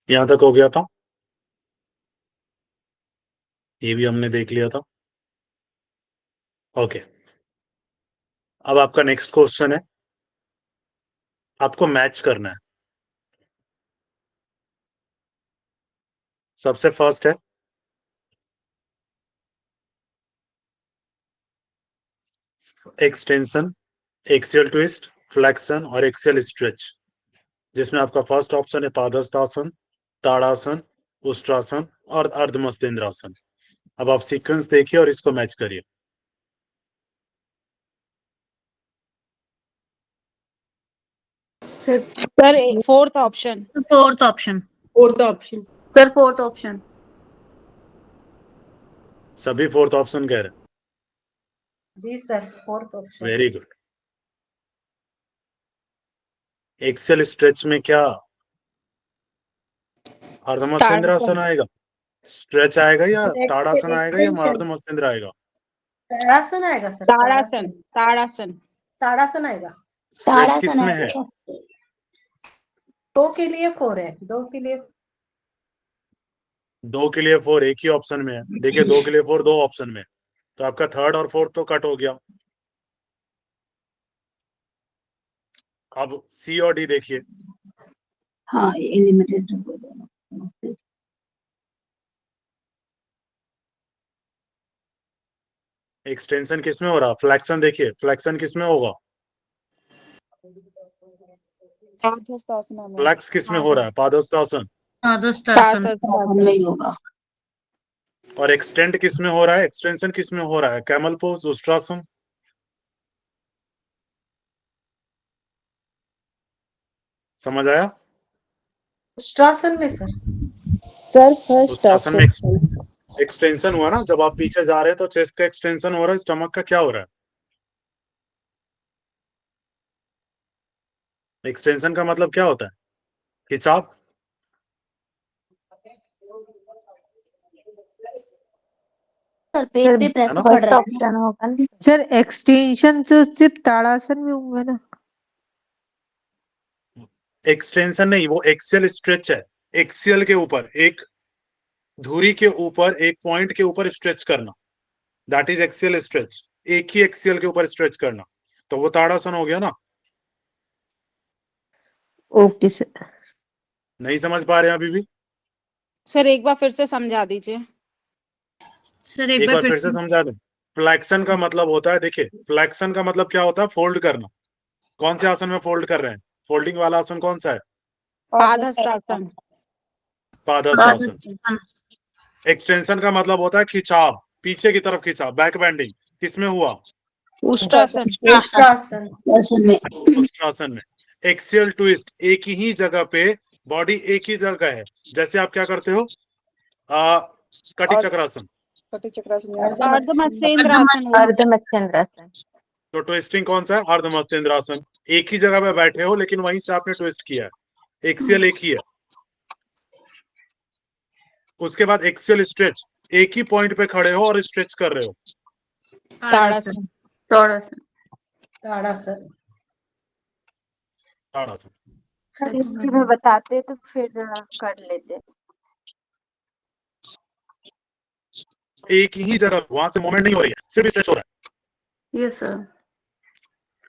यहां तक हो गया था, ये भी हमने देख लिया था। ओके, अब आपका नेक्स्ट क्वेश्चन है, आपको मैच करना है। सबसे फर्स्ट है एक्सटेंशन, एक्सियल ट्विस्ट, फ्लेक्शन और एक्सियल स्ट्रेच, जिसमें आपका फर्स्ट ऑप्शन है पादहस्तासन, ताड़ासन, उष्ट्रासन और अर्धमस्तेंद्रासन। अब आप सीक्वेंस देखिए और इसको मैच करिए। Sir fourth option. Fourth option. Fourth option. Sir fourth option. सभी फोर्थ ऑप्शन कह रहे हैं। जी sir, fourth option. Very good. Axial stretch में क्या अर्धमस्तेंद्रासन आएगा, स्ट्रेच आएगा, या ताड़ासन आएगा, या अर्धमस्तेंद्र आएगा? ताड़ासन आएगा सर। ताड़ासन। ताड़ासन। ताड़ासन आएगा। स्ट्रेच किसमें है? 2 के लिए 4 है, 2 के लिए 2 के लिए 4 एक ही ऑप्शन में है। देखिए 2 के लिए 4 दो ऑप्शन में, तो आपका थर्ड और फोर्थ तो कट हो गया। अब सी और डी देखिए। हाँ, ये लिमिटेड। एक्सटेंशन किसमें हो रहा? फ्लेक्शन देखिए, फ्लेक्शन किसमें होगा? फ्लेक्स किसमें हो रहा है? पादहस्तासन। में ही होगा। और एक्सटेंड किसमें हो रहा है? एक्सटेंशन किसमें हो रहा है? Camel pose, Ushtrasana. समझ आया? उष्ट्रासन में सर। सर फर्स्ट उष्ट्रासन में ऑप्शन। एक्सटेंशन हुआ ना, जब आप पीछे जा रहे हैं तो चेस्ट का एक्सटेंशन हो रहा है, स्टमक का क्या हो रहा है? एक्सटेंशन का मतलब क्या होता है? खिंचाव। सर पेट पे प्रेशर पड़ रहा है ना। होगा सर, एक्सटेंशन तो सिर्फ ताड़ासन में होगा ना? एक्सटेंशन नहीं, वो एक्सियल स्ट्रेच है। एक्सियल के ऊपर, एक धुरी के ऊपर, एक पॉइंट के ऊपर स्ट्रेच करना, दैट इज एक्सियल स्ट्रेच। एक ही एक्सियल के ऊपर स्ट्रेच करना, तो वो ताड़ासन हो गया ना। Okay sir. नहीं समझ पा रहे हैं अभी भी? सर एक बार फिर से समझा दीजिए। सर एक बार फिर से समझा दें। फ्लैक्शन का मतलब होता है, देखिए फ्लैक्शन का मतलब क्या होता है? फोल्ड करना। कौन से आसन में फोल्ड कर रहे हैं? फोल्डिंग वाला आसन कौन सा है? पादहस्तासन। पादहस्तासन। एक्सटेंशन का मतलब होता है खिंचाव, पीछे की तरफ खिंचाव, बैक बेंडिंग। किसमें हुआ? उष्ट्रासन। उष्ट्रासन। उष्ट्रासन में। एक्सियल ट्विस्ट, एक ही जगह पे, बॉडी एक ही जगह है। जैसे आप क्या करते हो, कटी चक्रासन। अर्धमस्तेंद्रासन। अर्धमस्तेंद्रासन। तो ट्विस्टिंग कौन सा है? अर्धमस्तेंद्रासन। एक ही जगह पे बैठे हो, लेकिन वहीं से आपने ट्विस्ट किया है। एक्सियल एक ही है। उसके बाद एक्सियल स्ट्रेच, एक ही पॉइंट पे खड़े हो और स्ट्रेच कर रहे हो। ताड़ासन। ताड़ासन। ताड़ासन। सर हिंदी में बताते तो फिर कर लेते। एक ही जगह, वहां से मूवमेंट नहीं हो रही है, सिर्फ स्ट्रेच हो रहा है। Yes sir.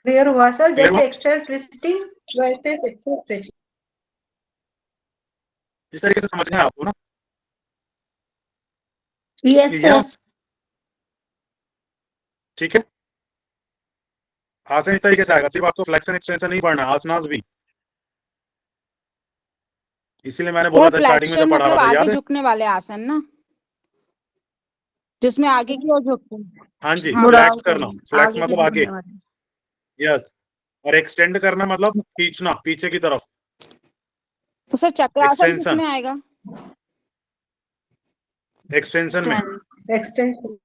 क्लियर हुआ सर? Clear हुआ? जैसे एक्सेल ट्विस्टिंग वैसे एक्सेल स्ट्रेचिंग। इस तरीके से समझना है आपको ना? Yes sir. यस, ठीक है। आसन इस तरीके से आएगा, सिर्फ आपको फ्लेक्शन एक्सटेंशन नहीं पढ़ना, आसनास भी। इसीलिए मैंने बोला था स्टार्टिंग में जब पढ़ा मतलब रहा था, आगे याद है? झुकने वाले आसन ना, जिसमें आगे की ओर झुकते हैं। हाँ जी, हाँ, फ्लेक्स करना। फ्लेक्स मतलब आगे। यस। और एक्सटेंड करना मतलब खींचना पीछे की तरफ। तो सर चक्रासन एक्सटेंशन। किसमें आएगा? एक्सटेंशन में। एक्सटेंशन।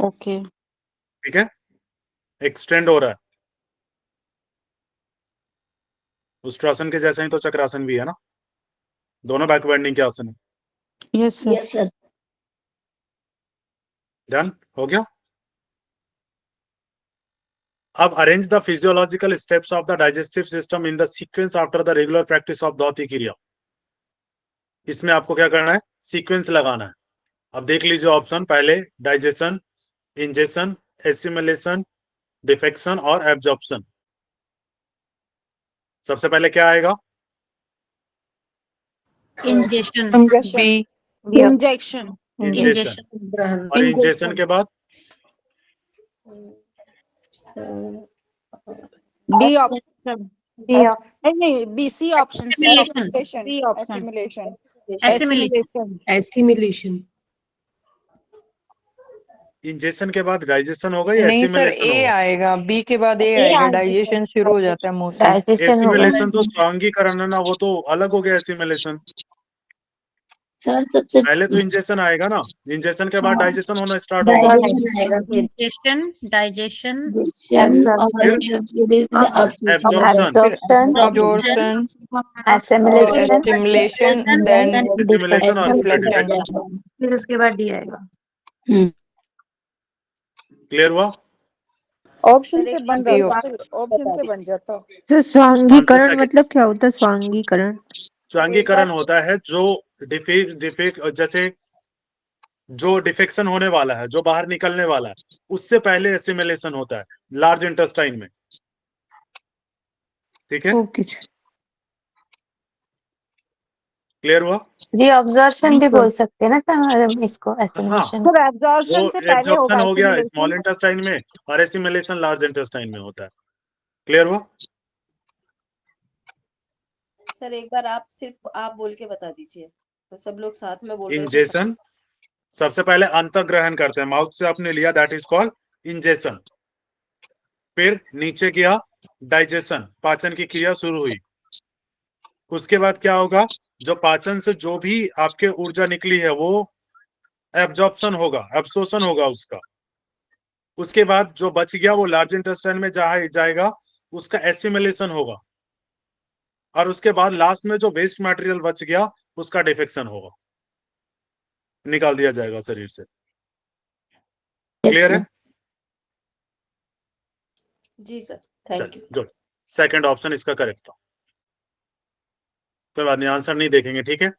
ओके। ठीक है, एक्सटेंड हो रहा है। उष्ट्रासन के जैसा ही तो चक्रासन भी है ना, दोनों बैक बेंडिंग के आसन है। Yes sir. Yes sir. Done हो गया। अब arrange the physiological steps of the digestive system in the sequence after the regular practice of dhauti kriya. इसमें आपको क्या करना है, सीक्वेंस लगाना है। अब देख लीजिए ऑप्शन, पहले डाइजेशन, इंजेशन, एसिमिलेशन, डिफेक्शन और एब्जॉर्प्शन। सबसे पहले क्या आएगा? Ingestion injection injection ingestion. और इंजेशन के बाद डी ऑप्शन नहीं, B C option, C option, assimilation Assimilation. इंजेशन के बाद डाइजेशन होगा या नहीं सर, एसिमिलेशन ए होगा? आएगा, बी के बाद ए आएगा, डाइजेशन शुरू हो जाता है मुंह से। डाइजेशन होगा। एसिमिलेशन तो स्वांगीकरण है ना, वो तो अलग हो गया एसिमिलेशन। सर सबसे पहले तो इंजेशन आएगा ना, इंजेशन के बाद डाइजेशन होना स्टार्ट होगा। डाइजेशन आएगा, फिर ingestion, digestion, absorption, absorption, Assimilation. Stimulation, then assimilation और फिर Defection. डिफेक्शन। फिर उसके बाद डी आएगा। क्लियर हुआ? ऑप्शन से बन बी जाता, ऑप्शन से बन जाता। तो स्वांगीकरण second. मतलब क्या होता है? स्वांगीकरण स्वांगीकरण होता है जो जैसे जो डिफेक्शन होने वाला है, जो बाहर निकलने वाला है, उससे पहले एसिमिलेशन होता है लार्ज इंटेस्टाइन में। ठीक है, ओके। क्लियर हुआ? जी, ऑब्जर्वेशन भी बोल सकते हैं ना सर इसको, एसिमिलेशन। सर एब्जॉर्प्शन वो से पहले एब्जॉर्प्शन होगा हो गया assimilation। स्मॉल इंटेस्टाइन में और एसिमिलेशन लार्ज इंटेस्टाइन में होता है। क्लियर हुआ? सर एक बार आप सिर्फ आप बोल के बता दीजिए, तो सब लोग साथ में बोल रहे थे। इंजेशन, सबसे पहले अंतःग्रहण करते हैं, माउथ से आपने लिया, दैट इज कॉल्ड इंजेशन। फिर नीचे गया डाइजेशन, पाचन की क्रिया शुरू हुई। उसके बाद क्या होगा, जो पाचन से जो भी आपके ऊर्जा निकली है वो एब्जॉर्प्शन होगा, एब्सोर्प्शन होगा उसका। उसके बाद जो बच गया वो लार्ज इंटेस्टाइन में जाएगा, उसका एसिमिलेशन होगा। और उसके बाद लास्ट में जो वेस्ट मटेरियल बच गया उसका डिफेक्शन होगा, निकाल दिया जाएगा शरीर से। क्लियर है? जी sir, thank you. Good, second option इसका करेक्ट था। कोई बात नहीं, आंसर नहीं देखेंगे, ठीक है,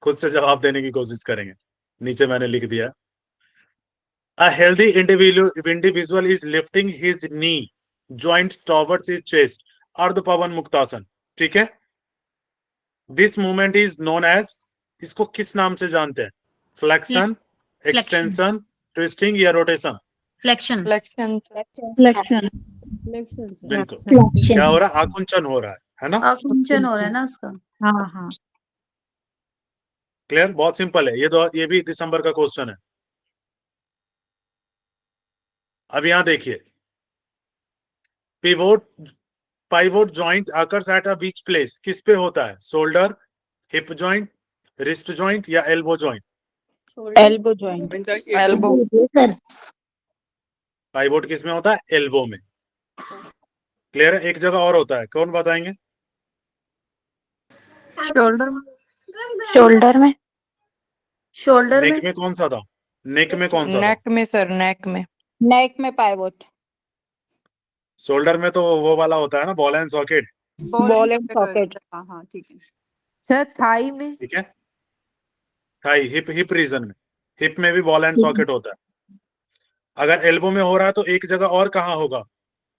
खुद से जवाब देने की कोशिश करेंगे। नीचे मैंने लिख दिया, A healthy individual is lifting his knee joint towards his chest, अर्ध पवन मुक्तासन। ठीक है, this movement is known as, इसको किस नाम से जानते हैं? फ्लेक्शन, एक्सटेंशन, ट्विस्टिंग या रोटेशन? फ्लेक्शन, फ्लेक्शन, बिल्कुल। क्या हो रहा है? आकुंचन हो रहा है ना? आकुंचन हो रहा है ना उसका। हाँ हाँ। क्लियर? बहुत सिंपल है ये भी दिसंबर का क्वेश्चन है। अब यहां देखिए, pivot joint occurs at a which place, किस पे होता है? Shoulder, hip joint, wrist joint या elbow joint? Elbow joint. Elbow. Sir pivot किस में होता है? एल्बो में। क्लियर है? एक जगह और होता है, कौन बताएंगे? शोल्डर में। शोल्डर में। शोल्डर नेक में। में कौन सा था? नेक में कौन सा था? नेक में सर, नेक में। नेक में पाइवोट। शोल्डर में तो वो वाला होता है ना, ball and socket. Ball and socket. हाँ हाँ ठीक है। सर थाई में। ठीक है, थाई, हिप रीजन में, हिप में भी बॉल एंड सॉकेट होता है। अगर एल्बो में हो रहा है तो एक जगह और कहाँ होगा?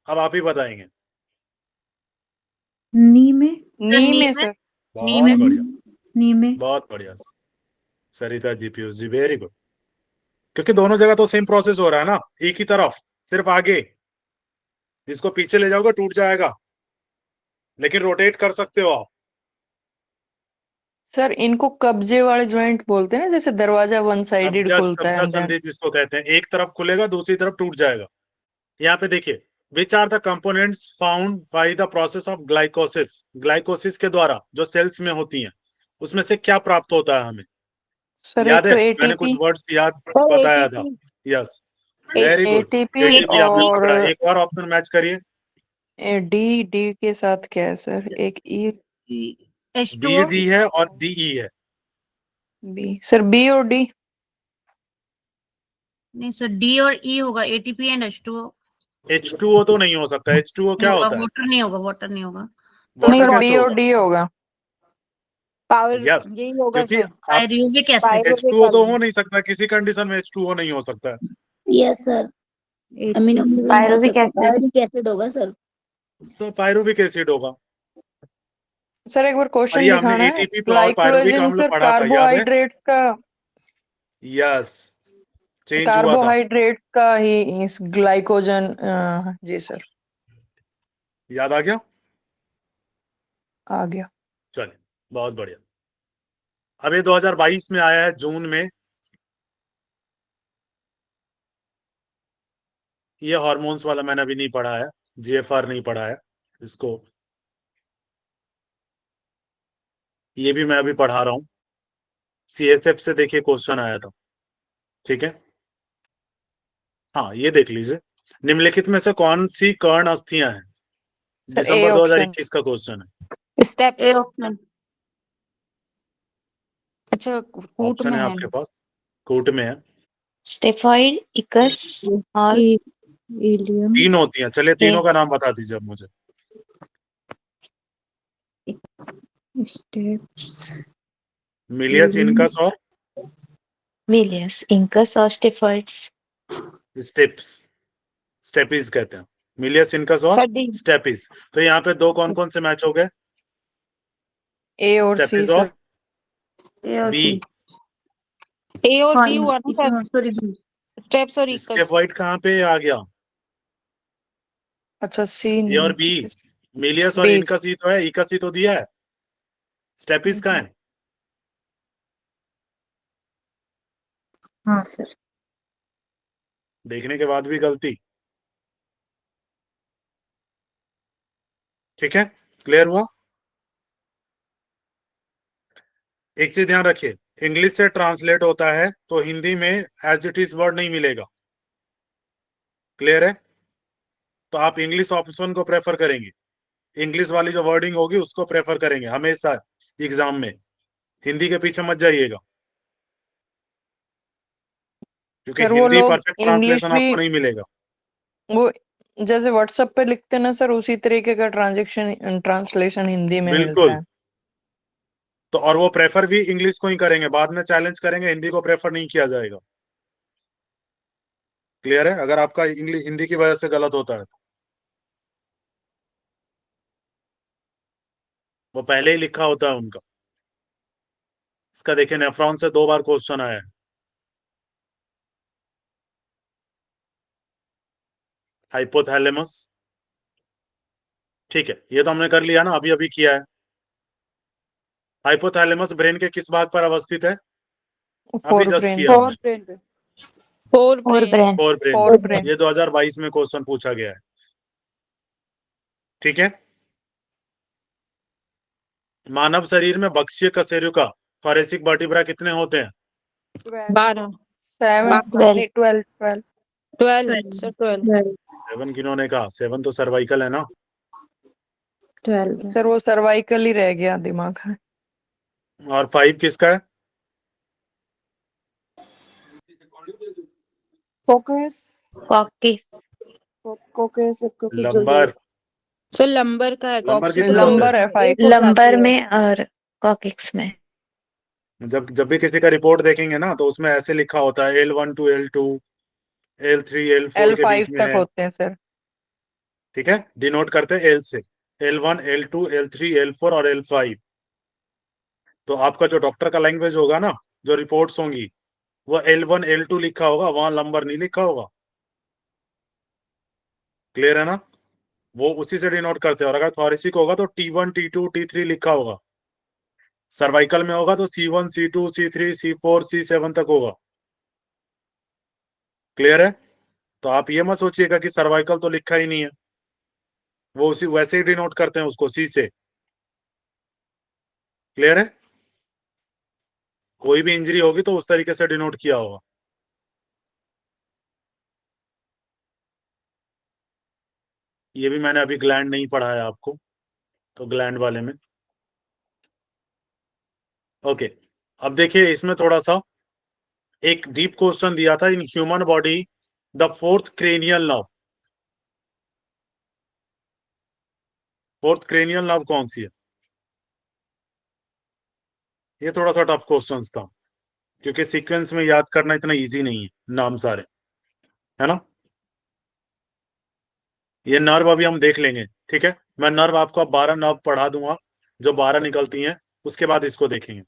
अब आप ही बताएंगे। नी में। नी में सर। बहुत बढ़िया, नी में। बहुत बढ़िया सरिता जी, पीयूष जी, वेरी गुड। क्योंकि दोनों जगह तो सेम प्रोसेस हो रहा है ना, एक ही तरफ, सिर्फ आगे। जिसको पीछे ले जाओगे टूट जाएगा, लेकिन रोटेट कर सकते हो आप। सर इनको कब्जे वाले जॉइंट बोलते हैं ना, जैसे दरवाजा वन साइडेड खुलता है कब्जा and then- संधि जिसको कहते हैं, एक तरफ खुलेगा दूसरी तरफ टूट जाएगा। यहाँ पे देखिए, which are the components found by the process of glycolysis, glycolysis के द्वारा जो सेल्स में होती हैं, उसमें से क्या प्राप्त होता है हमें? सर याद एक है? तो मैंने कुछ एटीपी, वर्ड्स याद बताया था। Yes, very good. ATP ATP आपने और पकड़ा। एक और ऑप्शन मैच करिए। डी, डी के साथ क्या है सर? एक ई, H2O, डी है और डीई है। बी सर, बी और डी। नहीं सर, डी और ई होगा, एटीपी एंड H2O। H2O तो नहीं हो सकता। H2O क्या होता है? वाटर नहीं होगा, वाटर नहीं होगा। तो वाटर सर कैसे बी और होगा? डी होगा। पावर यस, यही होगा क्योंकि सर। आप पायरुविक एसिड। H2O तो हो नहीं सकता, किसी कंडीशन में H2O नहीं हो सकता है। यस सर, अमीनो नहीं हो पायरुविक सकता, एसिड। पायरुविक एसिड होगा सर। तो पायरुविक एसिड होगा। सर एक बार और क्वेश्चन ये हमने दिखाना है। ATP और पायरुविक ग्लाइकोजन अम्ल सर पढ़ा था, याद है? कार्बोहाइड्रेट्स का, यस, चेंज हुआ था। कार्बोहाइड्रेट का ही इस ग्लाइकोजन। जी सर, याद आ गया? आ गया। चलिए, बहुत बढ़िया। अब ये 2022 में आया है, जून में। ये हार्मोन्स वाला मैंने अभी नहीं पढ़ा है, GFR नहीं पढ़ा है इसको, ये भी मैं अभी पढ़ा रहा हूँ। CHF से देखिए क्वेश्चन आया था, ठीक है। हाँ, ये देख लीजिए, निम्नलिखित में से कौन सी कर्ण अस्थियां हैं? सर ए दिसंबर ऑप्शन। 2021 का क्वेश्चन है। स्टेप्स। A option. अच्छा, कूट ऑप्शन में है है। आपके पास, कूट में है, स्टेफॉइड, इकस और इलियम, तीन होती हैं। चलिए, तीनों का नाम बता दीजिए अब मुझे। स्टेप्स, मिलियस, इनकस और मिलियस, इंकस और स्टेफॉइड्स। स्टेप्स, स्टेपीज कहते हैं। मिलियस, इनकस और सर डी। स्टेपीज। तो यहाँ पे दो कौन कौन से मैच हो गए? ए और सी स्टेपीज सर। और ए और बी। सी। ए और हाँ, बी हुआ ना सर, सॉरी बी। स्टेप्स और इकस। स्टेपॉइड कहाँ पे आ गया? अच्छा सी ए और बी, नहीं, मिलियस और बी। इनकस ही तो है, इकस ही तो दिया है। स्टेपीज कहाँ है? हाँ सर। देखने के बाद भी गलती। ठीक है, क्लियर हुआ? एक चीज ध्यान रखिए, इंग्लिश से ट्रांसलेट होता है तो हिंदी में एज इट इज वर्ड नहीं मिलेगा। क्लियर है? तो आप इंग्लिश ऑप्शन को प्रेफर करेंगे, इंग्लिश वाली जो वर्डिंग होगी उसको प्रेफर करेंगे हमेशा एग्जाम में। हिंदी के पीछे मत जाइएगा, क्योंकि सर वो हिंदी लोग परफेक्ट इंग्लिश ट्रांसलेशन भी आपको नहीं मिलेगा। वो जैसे व्हाट्सएप पे लिखते हैं ना सर, उसी तरीके का ट्रांसलेशन हिंदी में मिलता बिल्कुल। है। तो और वो प्रेफर भी इंग्लिश को ही करेंगे, बाद में चैलेंज करेंगे, हिंदी को प्रेफर नहीं किया जाएगा। क्लियर है? अगर आपका इंग्लिश हिंदी की वजह से गलत होता है तो वो पहले ही लिखा होता है उनका। इसका देखिए, नेफ्रॉन से 2 बार क्वेश्चन आया है। हाइपोथैलेमस, ठीक है, ये तो हमने कर लिया ना, अभी अभी किया है। हाइपोथैलेमस ब्रेन के किस भाग पर अवस्थित है? अभी फोर जस्ट ब्रेन। किया फोर हमने। ब्रेन पे। फोर और brain. Brain. Fore brain four पे। ब्रेन। ये 2022 में क्वेश्चन पूछा गया है, ठीक है। मानव शरीर में बक्षीय कशेरुका थोरेसिक वर्टिब्रा कितने होते हैं? 12। 7 12। 12 12। 12 सर, 12। 7 किन्होंने कहा? 7 तो सर्वाइकल है ना। 12। सर वो सर्वाइकल ही रह गया दिमाग में। और 5 किसका है? कॉकेस। लंबर। सर लंबर का है, लंबर कितने कॉक्सिक्स होते हैं? लंबर है 5। लंबर में और कॉकेक्स में। जब भी किसी का रिपोर्ट देखेंगे ना, तो उसमें ऐसे लिखा होता है L1 to L2, L3 L4 के L5 बीच में तक है। होते हैं सर। ठीक है, डिनोट करते हैं L से, L1 L2 L3 L4 और L5। तो आपका जो डॉक्टर का लैंग्वेज होगा ना, जो रिपोर्ट्स होंगी, वो L1 L2 लिखा होगा, वहां नंबर नहीं लिखा होगा। क्लियर है ना? वो उसी से डिनोट करते हैं। और अगर थोरेसिक होगा तो T1 T2 T3 लिखा होगा। सर्वाइकल में होगा तो C1 C2 C3 C4 C7 तक होगा। क्लियर है? तो आप ये मत सोचिएगा कि सर्वाइकल तो लिखा ही नहीं है, वो उसी वैसे ही डिनोट करते हैं उसको C से। क्लियर है? कोई भी इंजरी होगी तो उस तरीके से डिनोट किया होगा। ये भी मैंने अभी ग्लैंड नहीं पढ़ाया आपको, तो ग्लैंड वाले में ओके। अब देखिए, इसमें थोड़ा सा एक डीप क्वेश्चन दिया था, in human body the fourth cranial nerve, fourth cranial nerve कौन सी है? ये थोड़ा सा टफ क्वेश्चन था, क्योंकि सीक्वेंस में याद करना इतना इजी नहीं है नाम सारे, है ना। ये नर्व अभी हम देख लेंगे, ठीक है। मैं नर्व आपको 12 नर्व पढ़ा दूंगा, जो 12 निकलती हैं, उसके बाद इसको देखेंगे।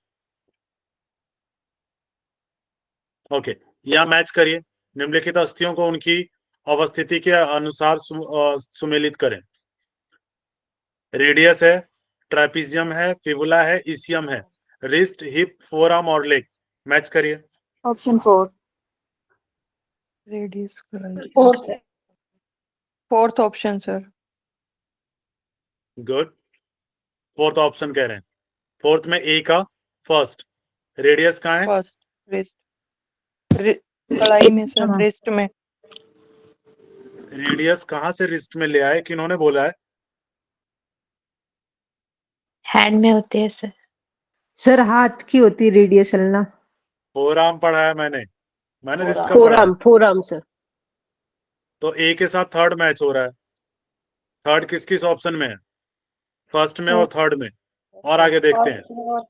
ओके, यहाँ मैच करिए। निम्नलिखित अस्थियों को उनकी अवस्थिति के अनुसार सुमेलित करें। रेडियस है, ट्रेपीजियम है, फिबुला है, इसियम है, रिस्ट, हिप, फोरआर्म और लेग। मैच करिए। Option 4। Radius fourth fourth option sir. Good, fourth option कह रहे हैं। फोर्थ में ए का फर्स्ट। रेडियस कहाँ है? फर्स्ट रिस्ट, कलाई में सर, रिस्ट में। रेडियस कहाँ से रिस्ट में ले आए, किन्होंने बोला है? हैंड में होते हैं सर। सर हाथ की होती रेडियस ना। फोरआर्म पढ़ा है मैंने रिस्ट का पढ़ा है। Forearm sir. तो ए के साथ थर्ड मैच हो रहा है। थर्ड किस किस ऑप्शन में है? फर्स्ट में और थर्ड में। और आगे देखते हैं। सर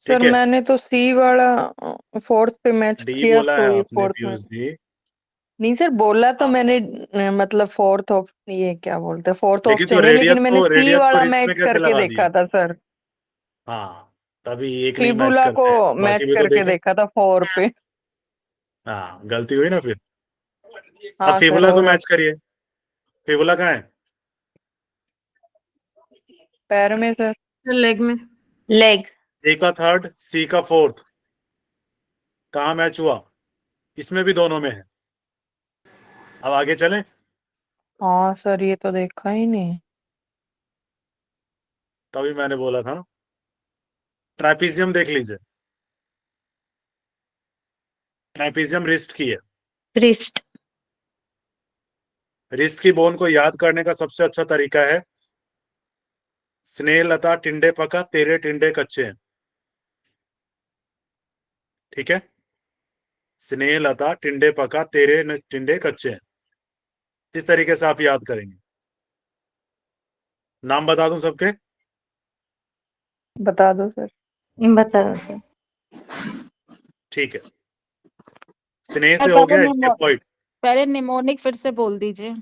ठीक है, मैंने तो सी वाला फोर्थ पे मैच डी किया, बोला तो है ये आपने फोर्थ में। पीयूष जी। नहीं सर, बोला तो मैंने मतलब फोर्थ ऑप्शन, ये क्या बोलते हैं, फोर्थ लेकिन तो ऑप्शन है, लेकिन मैंने सी रेडियस को वाला रिस्ट में मैच कैसे करके लगा देखा दिया? था सर। हाँ, तभी एक नहीं मैच फिबुला को करते हैं, मैच बाकी भी तो करके देखें। देखा था 4 पे। हाँ, गलती हुई ना फिर। अब हाँ सर, फिबुला को होगा। मैच करिए। फिबुला कहाँ है? पैर में सर। लेग में। लेग। ए का थर्ड, सी का फोर्थ। कहाँ मैच हुआ? इसमें भी दोनों में है। अब आगे चलें। हाँ सर, ये तो देखा ही नहीं। तभी मैंने बोला था ना। ट्राइपीजियम देख लीजिए। ट्राइपीजियम रिस्ट की है। रिस्ट। रिस्ट की बोन को याद करने का सबसे अच्छा तरीका है, स्नेह लता टिंडे पका तेरे टिंडे कच्चे हैं। ठीक है, स्नेह लता टिंडे पका तेरे टिंडे कच्चे हैं। इस तरीके से आप याद करेंगे। नाम बता दूं सबके? बता दो सर। बता दो सर। ठीक है, स्नेह से हो गया स्केफोइड। पहले निमोनिक फिर से बोल दीजिए।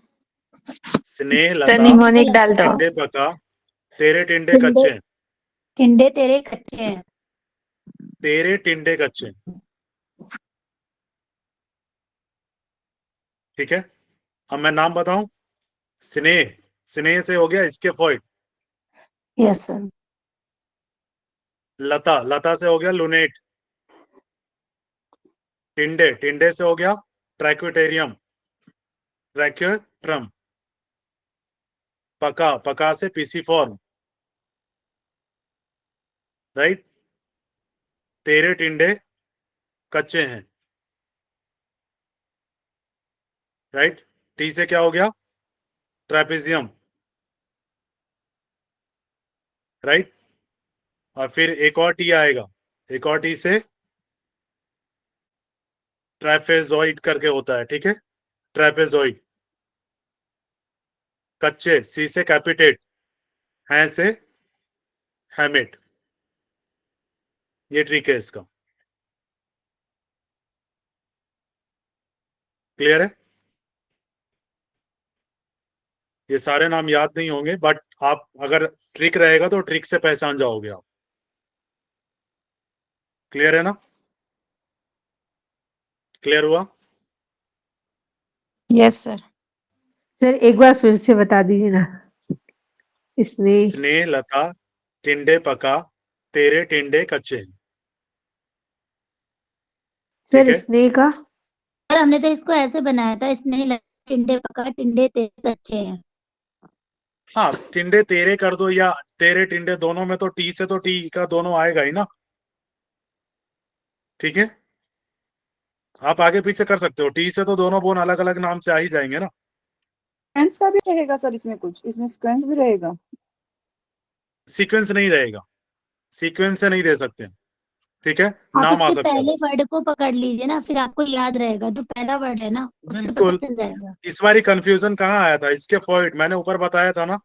स्नेह सर लता निमोनिक डाल दो। टिंडे पका तेरे टिंडे कच्चे हैं। टिंडे तेरे कच्चे हैं। तेरे टिंडे कच्चे हैं। ठीक है, अब मैं नाम बताऊं। स्नेह, स्नेह से हो गया स्केफोइड। Yes sir. लता, लता से हो गया लुनेट। टिंडे, टिंडे से हो गया ट्रैक्यूटेरियम, ट्रैक्यूट्रम। पका, पका से पीसीफॉर्म। राइट, तेरे टिंडे कच्चे हैं। राइट, टी से क्या हो गया? ट्रेपेजियम। राइट, और फिर एक और टी आएगा, एक और टी से ट्रापेजॉइड करके होता है। ठीक है, ट्रापेजॉइड। कच्चे, सी से कैपिटेट, हैं से हैमेट। ये ट्रिक है इसका। क्लियर है? ये सारे नाम याद नहीं होंगे, बट आप अगर ट्रिक रहेगा तो ट्रिक से पहचान जाओगे आप। क्लियर है ना? क्लियर हुआ? Yes sir. सर एक बार फिर से बता दीजिए ना। इसमें स्नेह लता टिंडे पका तेरे टिंडे कच्चे हैं। ठीक सर है, स्नेह का सर हमने तो इसको ऐसे बनाया था, स्नेह लता टिंडे पका टिंडे तेरे कच्चे हैं। हाँ, टिंडे तेरे कर दो या तेरे टिंडे, दोनों में तो टी से तो टी का दोनों आएगा ही ना। ठीक है, आप आगे पीछे कर सकते हो, टी से तो दोनों बोन अलग अलग नाम से आ ही जाएंगे ना। सीक्वेंस का भी रहेगा सर इसमें, कुछ इसमें सीक्वेंस भी रहेगा? सीक्वेंस नहीं रहेगा, सीक्वेंस से नहीं दे सकते। ठीक है, आप नाम आ उसके सकता है पहले बस। वर्ड को पकड़ लीजिए ना, फिर आपको याद रहेगा। जो पहला वर्ड है ना, उससे पता बिल्कुल। चल जाएगा। इस बारी कंफ्यूजन कहाँ आया था? इसके फॉइड, मैंने ऊपर बताया था ना,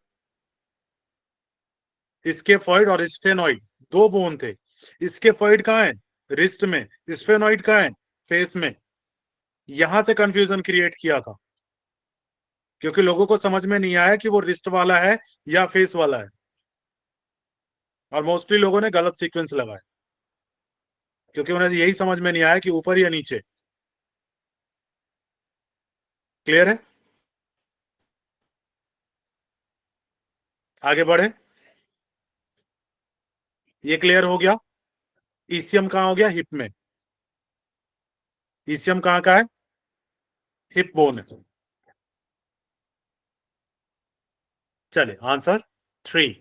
इसके फॉइड और स्टेनॉइड दो बोन थे। स्केफॉइड कहाँ है? रिस्ट में। स्फेनॉइड कहाँ है? फेस में। यहां से कंफ्यूजन क्रिएट किया था, क्योंकि लोगों को समझ में नहीं आया कि वो रिस्ट वाला है या फेस वाला है, और मोस्टली लोगों ने गलत सीक्वेंस लगाया, क्योंकि उन्हें यही समझ में नहीं आया कि ऊपर या नीचे। क्लियर है? आगे बढ़े। ये क्लियर हो गया। ईसीएम कहां हो गया? हिप में। ईसीएम कहां का है? हिप बोन है। चलिए आंसर 3।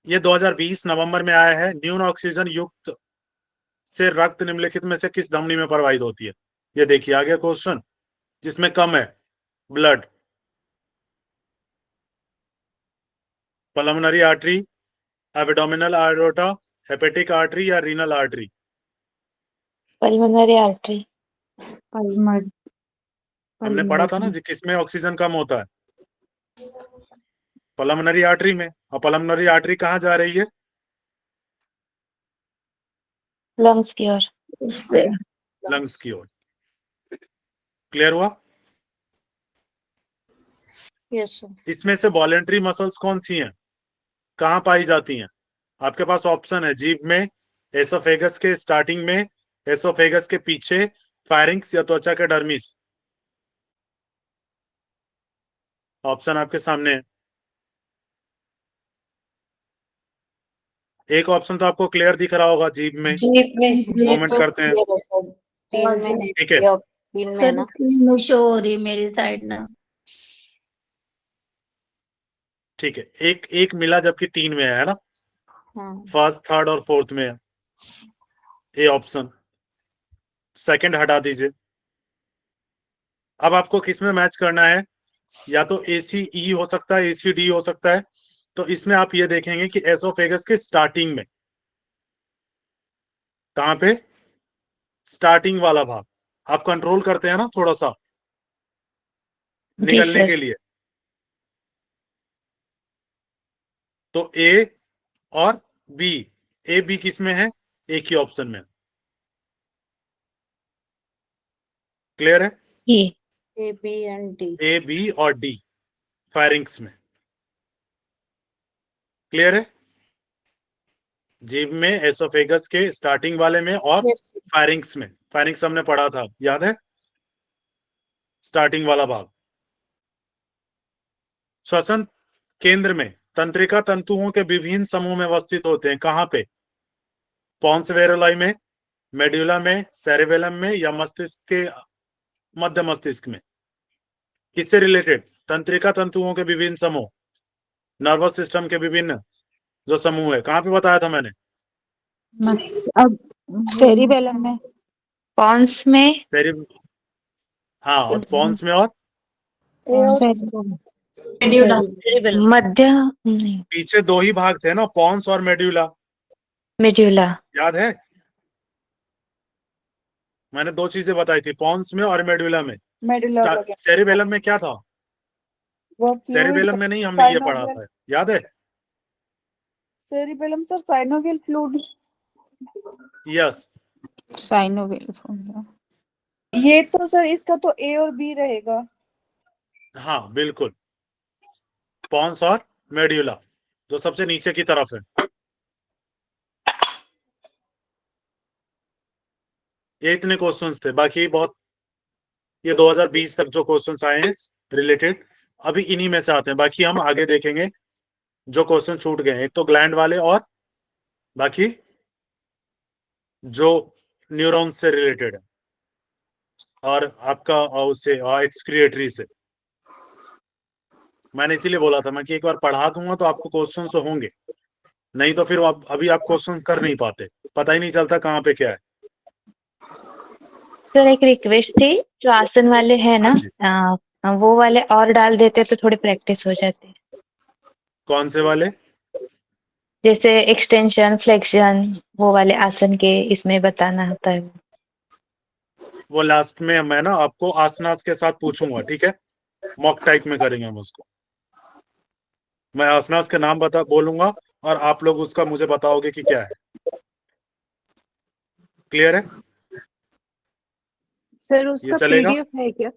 ये 2020 नवंबर में आया है। न्यून ऑक्सीजन युक्त से रक्त निम्नलिखित में से किस धमनी में प्रवाहित होती है? ये देखिए आगे क्वेश्चन, जिसमें कम है blood. Pulmonary artery, abdominal artery, hepatic artery या रीनल आर्टरी? Pulmonary artery. हमने पढ़ा था ना जी, किसमें ऑक्सीजन कम होता है? पल्मोनरी आर्टरी में। और पल्मोनरी आर्टरी कहाँ जा रही है? लंग्स की ओर। लंग्स की ओर। क्लियर हुआ? Yes sir. इसमें से वॉलेंट्री मसल्स कौन सी हैं, कहां पाई जाती हैं? आपके पास ऑप्शन है, जीभ में, एसोफेगस के स्टार्टिंग में, एसोफेगस के पीछे, फायरिंग्स या त्वचा के डर्मिस। ऑप्शन आपके सामने है। एक ऑप्शन तो आपको क्लियर दिख रहा होगा, जीभ में। कमेंट करते हैं। ठीक है, सर स्क्रीन शो हो रही है मेरी साइड ना। ठीक है। एक एक मिला जबकि 3 में है ना? फर्स्ट, थर्ड और फोर्थ में है। A option. सेकंड हटा दीजिए। अब आपको किस में मैच करना है? या तो ACE हो सकता है, ACD हो सकता है। तो इसमें आप ये देखेंगे कि एसोफेगस के स्टार्टिंग में, कहां पे? स्टार्टिंग वाला भाग। आप कंट्रोल करते हैं ना थोड़ा सा निकलने सर। के लिए, तो A और B। A B किस में है? एक ही ऑप्शन में। क्लियर है? ई। A B और D फायरिंग्स में। क्लियर है? जीभ में, एसोफेगस के स्टार्टिंग वाले में और फायरिंग्स में। फायरिंग्स हमने पढ़ा था, याद है? स्टार्टिंग वाला भाग। श्वसन केंद्र में तंत्रिका तंतुओं के विभिन्न समूह में अवस्थित होते हैं। कहां पे? पॉन्स वेरोलाई में, मेड्यूला में, सेरेबेलम में या मस्तिष्क के मध्य मस्तिष्क में? किससे रिलेटेड? तंत्रिका तंतुओं के विभिन्न समूह, नर्वस सिस्टम के विभिन्न जो समूह है। कहां पे बताया था मैंने? सेरिबेलम में। पॉन्स में। हाँ, और पॉन्स में और मध्य नहीं, पीछे 2 ही भाग थे ना, पॉन्स और मेड्यूला। मेड्यूला। याद है? मैंने 2 चीजें बताई थी, पॉन्स में और मेड्यूला में। मेडुला सेरिबेलम में क्या था? वो सेरिबेलम में नहीं, हमने ये पढ़ा था, याद है? Cerebellum sir synovial fluid. Yes. Synovial. ये तो सर इसका तो A और B रहेगा। हाँ बिल्कुल, पॉन्स और मेड्यूला जो सबसे नीचे की तरफ है। ये इतने क्वेश्चंस थे, बाकी बहुत, ये 2020 तक जो क्वेश्चंस आए हैं रिलेटेड, अभी इन्हीं में से आते हैं। बाकी हम आगे देखेंगे जो क्वेश्चन छूट गए, एक तो ग्लैंड वाले और बाकी जो न्यूरॉन्स से रिलेटेड है और आपका उससे एक्सक्रिएटरी से। मैंने इसीलिए बोला था मैं कि एक बार पढ़ा दूंगा तो आपको क्वेश्चन तो होंगे, नहीं तो फिर अभी आप क्वेश्चंस कर नहीं पाते, पता ही नहीं चलता कहाँ पे क्या है। सर एक रिक्वेस्ट थी, जो आसन वाले हैं ना, हाँ जी। वो वाले और डाल देते तो थोड़ी प्रैक्टिस हो जाती। कौन से वाले? जैसे एक्सटेंशन, फ्लेक्शन, वो वाले आसन के इसमें बताना होता है। वो लास्ट में मैं ना आपको आसनास के साथ पूछूंगा, ठीक है? मॉक टाइप में करेंगे हम उसको। मैं आसनास के नाम बोलूंगा और आप लोग उसका मुझे बताओगे कि क्या है। क्लियर है? सर उसका चलेगा? पीडीएफ है क्या?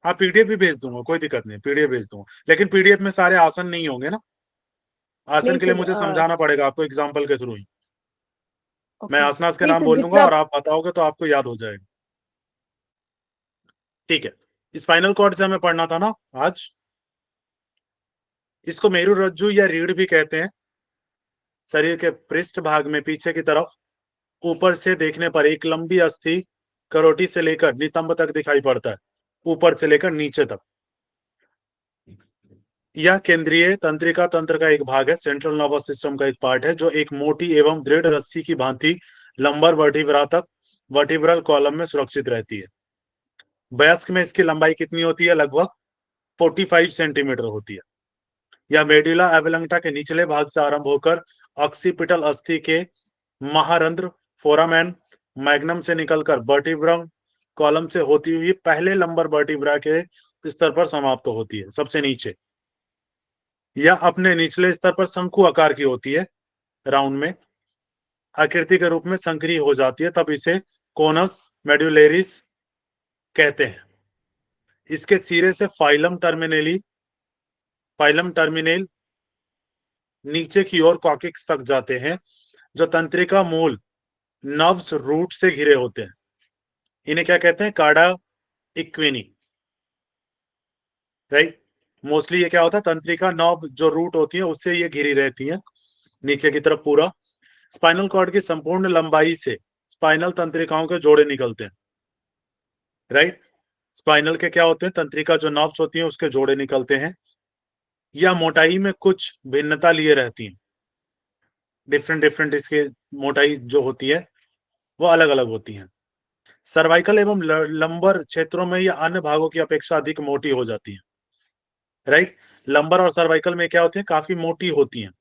हाँ, पीडीएफ भी भेज दूंगा, कोई दिक्कत नहीं, पीडीएफ भेज दूंगा, लेकिन पीडीएफ में सारे आसन नहीं होंगे ना। आसन नहीं के लिए सर, मुझे समझाना पड़ेगा आपको एग्जाम्पल के थ्रू ही। मैं ओके। आसनास के नहीं नाम सर, बोलूंगा जितना और आप बताओगे तो आपको याद हो जाएगा। ठीक है, स्पाइनल कॉर्ड से हमें पढ़ना था ना आज। इसको मेरुरज्जु या रीढ़ भी कहते हैं। शरीर के पृष्ठ भाग में पीछे की तरफ ऊपर से देखने पर एक लंबी अस्थि करोटी से लेकर नितंब तक दिखाई पड़ता है, ऊपर से लेकर नीचे तक। यह केंद्रीय तंत्रिका तंत्र का एक भाग है, सेंट्रल नर्वस सिस्टम का एक पार्ट है, जो एक मोटी एवं दृढ़ रस्सी की भांति लंबर वर्टिब्रा तक वर्टिब्रल कॉलम में सुरक्षित रहती है। वयस्क में इसकी लंबाई कितनी होती है? लगभग 45 सेंटीमीटर होती है। यह मेडुला एबलंगटा के निचले भाग से आरंभ होकर ऑक्सीपिटल अस्थि के महारंध्र फोरामेन मैग्नम से निकलकर वर्टिब्रम कॉलम से होती हुई पहले लंबर वर्टिब्रा के स्तर पर समाप्त होती है, सबसे नीचे। यह अपने निचले स्तर पर शंकु आकार की होती है, राउंड में आकृति के रूप में संकरी हो जाती है, तब इसे कोनस मेडुलेरिस कहते हैं। इसके सिरे से फाइलम टर्मिनेल नीचे की ओर कॉकिक्स तक जाते हैं, जो तंत्रिका मूल नर्व्स रूट से घिरे होते हैं। इन्हें क्या कहते हैं? कार्डा इक्विनी, राइट। मोस्टली ये क्या होता है? तंत्रिका नर्व जो रूट होती है उससे ये घिरी रहती है नीचे की तरफ पूरा। स्पाइनल कॉर्ड की संपूर्ण लंबाई से स्पाइनल तंत्रिकाओं के जोड़े निकलते हैं, राइट। स्पाइनल के क्या होते हैं? तंत्रिका जो नर्व्स होती हैं उसके जोड़े निकलते हैं। या मोटाई में कुछ भिन्नता लिए रहती हैं, डिफरेंट इसके मोटाई जो होती है वो अलग अलग होती है। सर्वाइकल एवं लंबर क्षेत्रों में या अन्य भागों की अपेक्षा अधिक मोटी हो जाती है, राइट। लंबर और सर्वाइकल में क्या होती है? काफी मोटी होती हैं,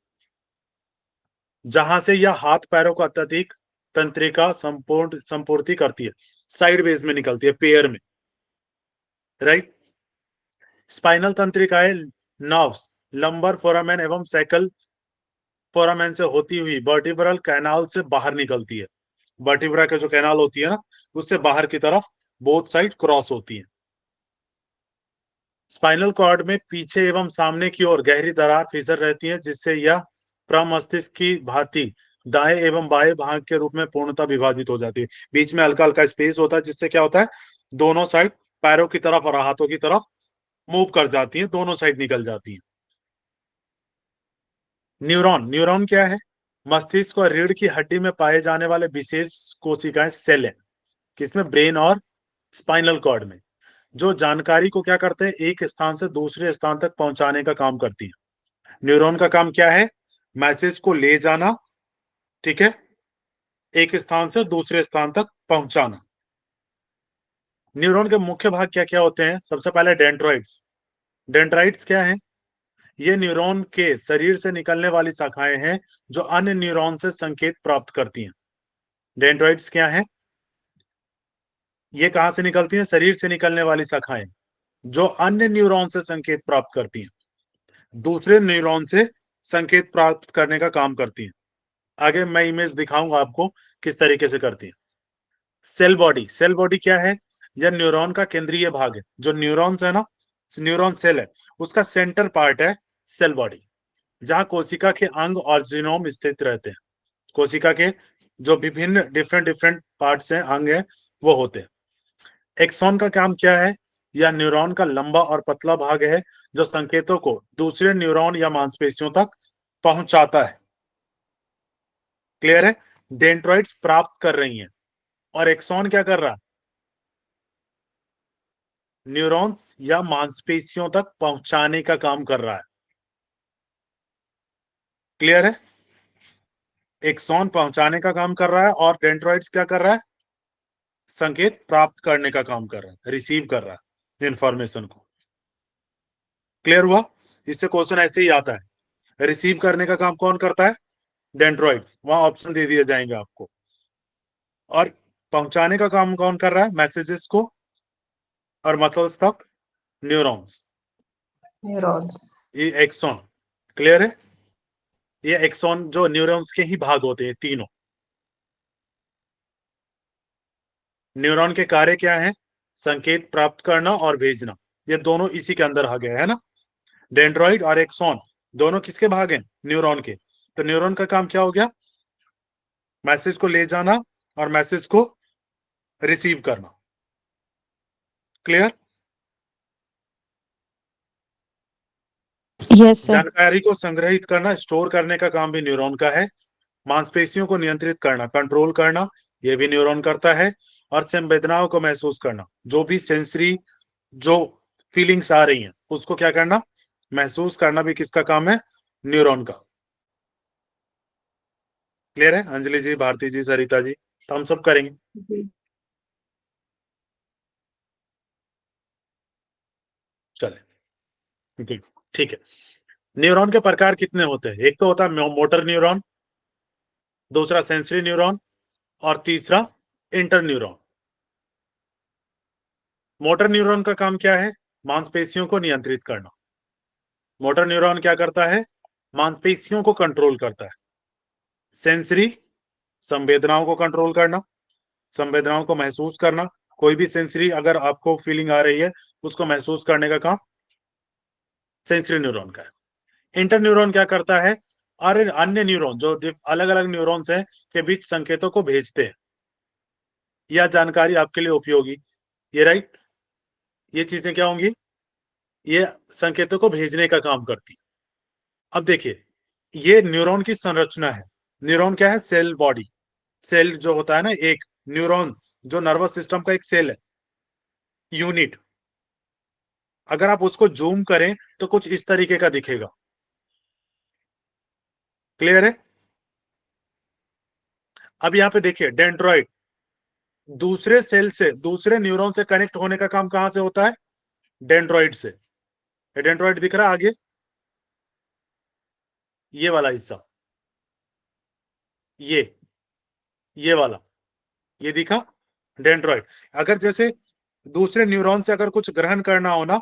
जहां से यह हाथ पैरों को अत्यधिक तंत्रिका संपूर्ति करती है, साइड वेज में निकलती है, पेयर में, राइट। स्पाइनल तंत्रिकाएं नर्व्स लंबर फोरामेन एवं सैकल फोरामेन से होती हुई वर्टिब्रल कैनाल से बाहर निकलती है। वर्टिब्रा के जो कैनाल होती है ना, उससे बाहर की तरफ बोथ साइड क्रॉस होती है। स्पाइनल कॉर्ड में पीछे एवं सामने की ओर गहरी दरार फिसर रहती है, जिससे यह प्रमस्तिष्क की भांति दाएं एवं बाएं भाग के रूप में पूर्णतः विभाजित हो जाती है। बीच में हल्का हल्का स्पेस होता है, जिससे क्या होता है? दोनों साइड पैरों की तरफ और हाथों की तरफ मूव कर जाती है, दोनों साइड निकल जाती है। न्यूरॉन क्या है? मस्तिष्क और रीढ़ की हड्डी में पाए जाने वाले विशेष कोशिकाएं, सेल है, किसमें? ब्रेन और स्पाइनल कॉर्ड में, जो जानकारी को क्या करते हैं? एक स्थान से दूसरे स्थान तक पहुंचाने का काम करती है। न्यूरॉन का काम क्या है? मैसेज को ले जाना, ठीक है, एक स्थान से दूसरे स्थान तक पहुंचाना। न्यूरॉन के मुख्य भाग क्या क्या होते हैं? सबसे पहले डेंड्राइट्स। डेंड्राइट्स क्या है? ये न्यूरॉन के शरीर से निकलने वाली शाखाएं हैं, जो अन्य न्यूरॉन से संकेत प्राप्त करती हैं। डेंड्राइट्स क्या है? ये कहां से निकलती हैं? शरीर से निकलने वाली शाखाएं, जो अन्य न्यूरॉन से संकेत प्राप्त करती हैं, दूसरे न्यूरॉन से संकेत प्राप्त करने का काम करती हैं। आगे मैं इमेज दिखाऊंगा आपको किस तरीके से करती है। सेल बॉडी क्या है? यह न्यूरॉन का केंद्रीय भाग है। जो न्यूरॉन्स है ना, न्यूरॉन सेल है, उसका सेंटर पार्ट है सेल बॉडी, जहां कोशिका के अंग और जीनोम स्थित रहते हैं। कोशिका के जो विभिन्न डिफरेंट पार्ट्स हैं, अंग हैं, वो होते हैं। एक्सॉन का काम क्या है? यह न्यूरॉन का लंबा और पतला भाग है, जो संकेतों को दूसरे न्यूरॉन या मांसपेशियों तक पहुंचाता है। क्लियर है? डेंड्राइट्स प्राप्त कर रही हैं और एक्सॉन क्या कर रहा है? न्यूरॉन्स या मांसपेशियों तक पहुंचाने का काम कर रहा है। क्लियर है? एक्सॉन पहुंचाने का काम कर रहा है और डेंड्राइट्स क्या कर रहा है? संकेत प्राप्त करने का काम कर रहा है, रिसीव कर रहा है इंफॉर्मेशन को। क्लियर हुआ? इससे क्वेश्चन ऐसे ही आता है। रिसीव करने का काम कौन करता है? डेंड्राइट्स, वहां ऑप्शन दे दिए जाएंगे आपको। और पहुंचाने का काम कौन कर रहा है? मैसेजेस को और मसल्स तक? न्यूरॉन्स। ये एक्सॉन, क्लियर है? ये एक्सॉन जो न्यूरॉन्स के ही भाग होते हैं तीनों। न्यूरॉन के कार्य क्या है? संकेत प्राप्त करना और भेजना, ये दोनों इसी के अंदर आ गए है ना। डेंड्रॉइड और एक्सॉन दोनों किसके भाग हैं? न्यूरॉन के। तो न्यूरॉन का काम क्या हो गया? मैसेज को ले जाना और मैसेज को रिसीव करना। क्लियर? Yes sir. जानकारी को संग्रहित करना, स्टोर करने का काम भी न्यूरॉन का है। मांसपेशियों को नियंत्रित करना, कंट्रोल करना, ये भी न्यूरॉन करता है। और संवेदनाओं को महसूस करना, जो भी सेंसरी जो फीलिंग्स आ रही हैं उसको क्या करना? महसूस करना भी किसका काम है? न्यूरॉन का। क्लियर है? अंजलि जी, भारती जी, सरिता जी, तो हम सब करेंगे। चले, ठीक है। न्यूरॉन के प्रकार कितने होते हैं? एक तो होता है मोटर न्यूरॉन, दूसरा सेंसरी न्यूरॉन और तीसरा इंटर न्यूरॉन। मोटर न्यूरॉन का काम क्या है? मांसपेशियों को नियंत्रित करना। मोटर न्यूरॉन क्या करता है? मांसपेशियों को कंट्रोल करता है। सेंसरी, संवेदनाओं को कंट्रोल करना, संवेदनाओं को महसूस करना। कोई भी सेंसरी अगर आपको फीलिंग आ रही है उसको महसूस करने का काम सेंसरी न्यूरॉन का है। इंटर न्यूरॉन क्या करता है? और अन्य न्यूरॉन जो अलग अलग न्यूरॉन्स हैं के बीच संकेतों को भेजते हैं या जानकारी आपके लिए उपयोगी, ये राइट, ये चीजें क्या होंगी? ये संकेतों को भेजने का काम करती। अब देखिए, ये न्यूरॉन की संरचना है। न्यूरॉन क्या है? Cell body. सेल जो होता है ना, एक न्यूरॉन जो नर्वस सिस्टम का एक सेल है, यूनिट। अगर आप उसको जूम करें तो कुछ इस तरीके का दिखेगा। क्लियर है? अब यहां पे देखिए, डेंड्रॉइड दूसरे सेल से, दूसरे न्यूरॉन से कनेक्ट होने का काम कहां से होता है? डेंड्रॉइड से। डेंड्रॉइड दिख रहा है आगे, ये वाला हिस्सा, ये वाला, ये दिखा डेंड्रॉइड। अगर जैसे दूसरे न्यूरॉन से अगर कुछ ग्रहण करना हो ना,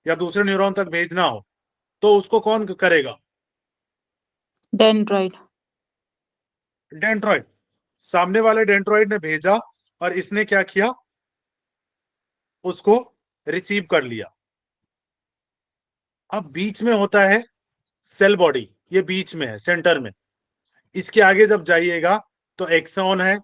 या दूसरे न्यूरॉन तक भेजना हो, तो उसको कौन करेगा? डेंड्रॉइड। डेंड्रॉइड। सामने वाले डेंड्रॉइड ने भेजा और इसने क्या किया? उसको रिसीव कर लिया। अब बीच में होता है सेल बॉडी, ये बीच में है, सेंटर में। इसके आगे जब जाइएगा तो एक्सॉन है।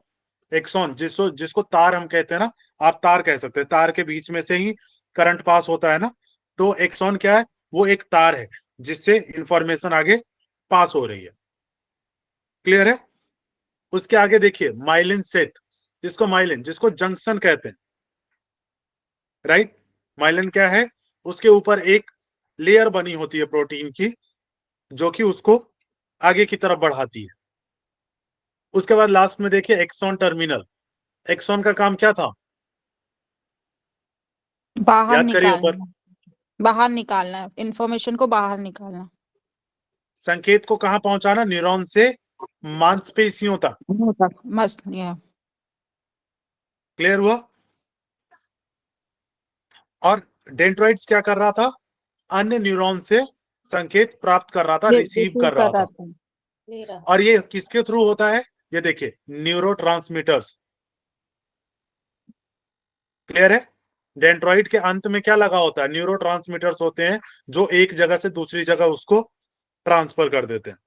एक्सॉन जिसको तार हम कहते हैं ना, आप तार कह सकते हैं, तार के बीच में से ही करंट पास होता है ना, तो एक्सॉन क्या है? वो एक तार है जिससे इंफॉर्मेशन आगे पास हो रही है। क्लियर है? उसके आगे देखिए माइलिन सेथ, जिसको जंक्शन कहते हैं, राइट। माइलिन क्या है? उसके ऊपर एक लेयर बनी होती है प्रोटीन की, जो कि उसको आगे की तरफ बढ़ाती है। उसके बाद लास्ट में देखिए एक्सॉन टर्मिनल। एक्सॉन का काम क्या था? बाहर याद करिए ऊपर। निकालना, बाहर निकालना, इंफॉर्मेशन को बाहर निकालना। संकेत को कहां पहुंचाना? न्यूरॉन से मांसपेशियों तक। मस्त, या क्लियर हुआ? और डेंड्रॉइड्स क्या कर रहा था? अन्य न्यूरॉन से संकेत प्राप्त कर रहा था, रिसीव कर रहा था। ले रहा। और ये किसके थ्रू होता है? ये देखिए, न्यूरोट्रांसमीटर्स। क्लियर है? डेंड्रॉइड के अंत में क्या लगा होता है? न्यूरोट्रांसमीटर्स होते हैं जो एक जगह से दूसरी जगह उसको ट्रांसफर कर देते हैं।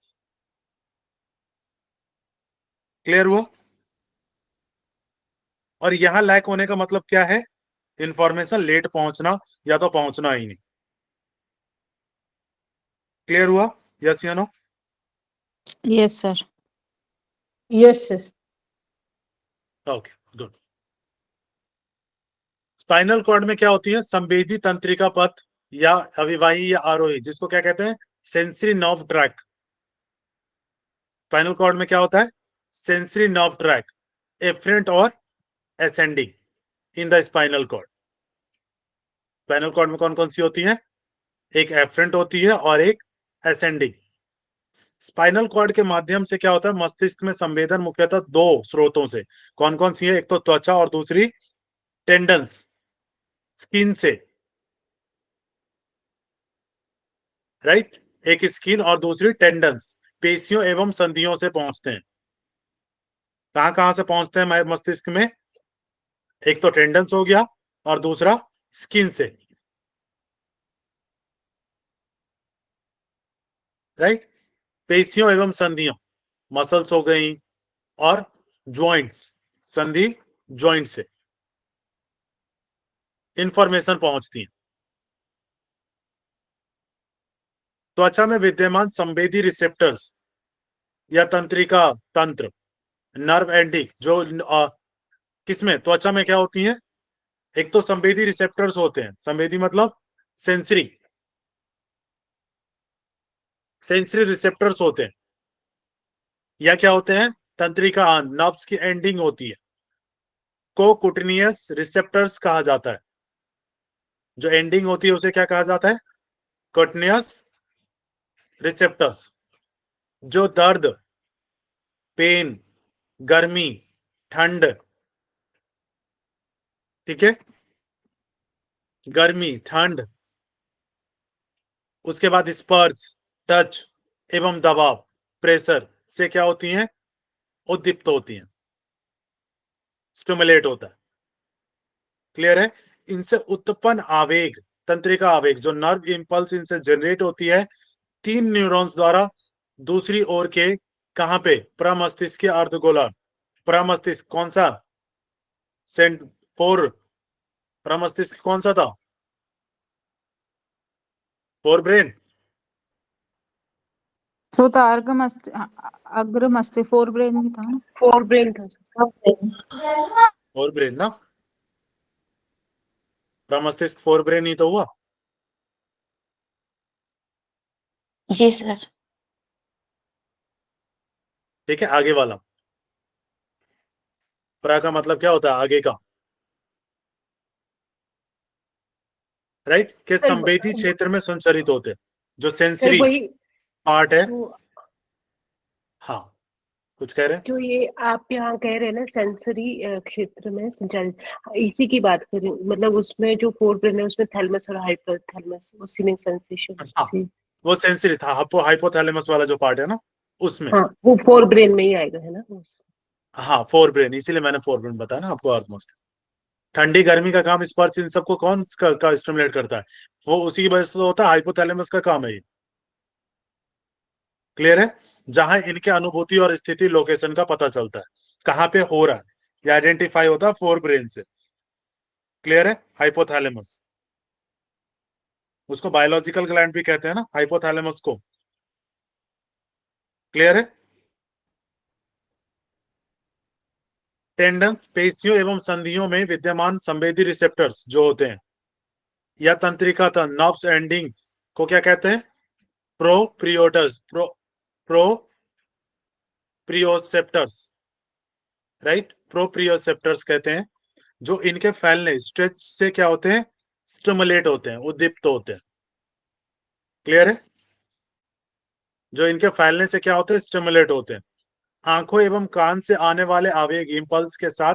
क्लियर हुआ? और यहां लैक होने का मतलब क्या है? इंफॉर्मेशन लेट पहुंचना या तो पहुंचना ही नहीं। क्लियर हुआ? यस या no? Yes sir. Yes sir. Okay, good. Spinal cord में क्या होती है? संवेदी तंत्रिका पथ या अविवाही या आरोही, जिसको क्या कहते हैं? Sensory nerve track. Spinal cord में क्या होता है? सेंसरी नर्व ट्रैक, एफरेंट और ascending in the spinal cord. Spinal cord में कौन कौन सी होती है? एक एफरेंट होती है और एक एसेंडिंग। स्पाइनल कॉर्ड के माध्यम से क्या होता है? मस्तिष्क में संवेदन मुख्यतः दो स्रोतों से। कौन कौन सी है? एक तो त्वचा और दूसरी टेंडन्स, स्किन से। राइट। एक स्किन और दूसरी टेंडन्स, पेशियों एवं संधियों से पहुंचते हैं। कहां कहां से पहुंचते हैं मस्तिष्क में? एक तो टेंडन्स हो गया और दूसरा स्किन से, राइट। पेशियों एवं संधियों, मसल्स हो गई, और ज्वाइंट्स, संधि ज्वाइंट से इंफॉर्मेशन पहुंचती है। त्वचा में विद्यमान संवेदी रिसेप्टर्स या तंत्रिका तंत्र, नर्व एंडिंग, जो किसमें, त्वचा में क्या होती है? एक तो संवेदी रिसेप्टर्स होते हैं, संवेदी मतलब सेंसरी, सेंसरी रिसेप्टर्स होते हैं, या क्या होते हैं? तंत्रिका नर्व्स की एंडिंग होती है, को कुटिनियस रिसेप्टर्स कहा जाता है। जो एंडिंग होती है उसे क्या कहा जाता है? कुटिनियस रिसेप्टर्स। जो दर्द, पेन, गर्मी, ठंड, ठीक है, गर्मी, ठंड, उसके बाद स्पर्श, टच एवं दबाव, प्रेशर से क्या होती हैं? उद्दीप्त होती हैं, स्टिमुलेट होता है। क्लियर है? इनसे उत्पन्न आवेग, तंत्रिका आवेग, जो नर्व इंपल्स इनसे जनरेट होती है 3 न्यूरॉन्स द्वारा दूसरी ओर के, कहां पे? प्रमस्तिष्क के अर्धगोलार्ध। प्रमस्तिष्क कौन सा? सेंट फोर, प्रमस्तिष्क कौन सा था? फोर ब्रेन, सो तो अग्र मस्तिष्क, फोर ब्रेन भी था ना? फोर ब्रेन था सर। फोर ब्रेन ना, प्रमस्तिष्क फोर ब्रेन ही तो हुआ। जी सर। ठीक है, आगे वाला प्रा का मतलब क्या होता है? आगे का, राइट। के सर संवेदी क्षेत्र में संचरित होते हैं, जो सर सेंसरी वही पार्ट है। तो हाँ, कुछ कह रहे हैं? जो ये आप यहाँ कह रहे हैं ना सेंसरी क्षेत्र में संचालित, इसी की बात करें, मतलब उसमें जो फोर ब्रेन है उसमें थैलमस और हाइपोथैलेमस, उसी में सेंसेशन। हाँ, वो सेंसरी था, हाइपोथैलेमस वाला जो पार्ट है ना, उसमें। हाँ, वो फोर ब्रेन में ही आएगा, है ना? हाँ, फोर ब्रेन, इसीलिए मैंने फोर ब्रेन बताया ना आपको। अर्ध मस्तिष्क, ठंडी गर्मी का काम, स्पर्श, इन सबको कौन का स्टिमुलेट करता है? वो उसी की वजह से तो होता है, हाइपोथैलेमस का काम है ये। क्लियर है? जहां इनके अनुभूति और स्थिति लोकेशन का पता चलता है, कहां पे हो रहा है, ये आइडेंटिफाई होता है फोर ब्रेन से। क्लियर है? हाइपोथैलेमस, उसको बायोलॉजिकल ग्लैंड भी कहते हैं ना, हाइपोथैलेमस को। क्लियर है? टेंडन्स, पेशियों एवं संधियों में विद्यमान संवेदी रिसेप्टर्स जो होते हैं, या तंत्रिका तंत्र, नर्व्स एंडिंग को क्या कहते हैं? प्रोप्रियोटर्स, प्रोप्रियोसेप्टर्स, राइट, प्रोप्रियोसेप्टर्स कहते हैं। जो इनके फैलने, स्ट्रेच से क्या होते हैं? स्टिमुलेट होते हैं, उद्दीप्त होते हैं। क्लियर है? जो इनके फैलने से क्या होते हैं? स्टिमुलेट होते हैं। आंखों एवं कान से आने वाले आवेग, इंपल्स के साथ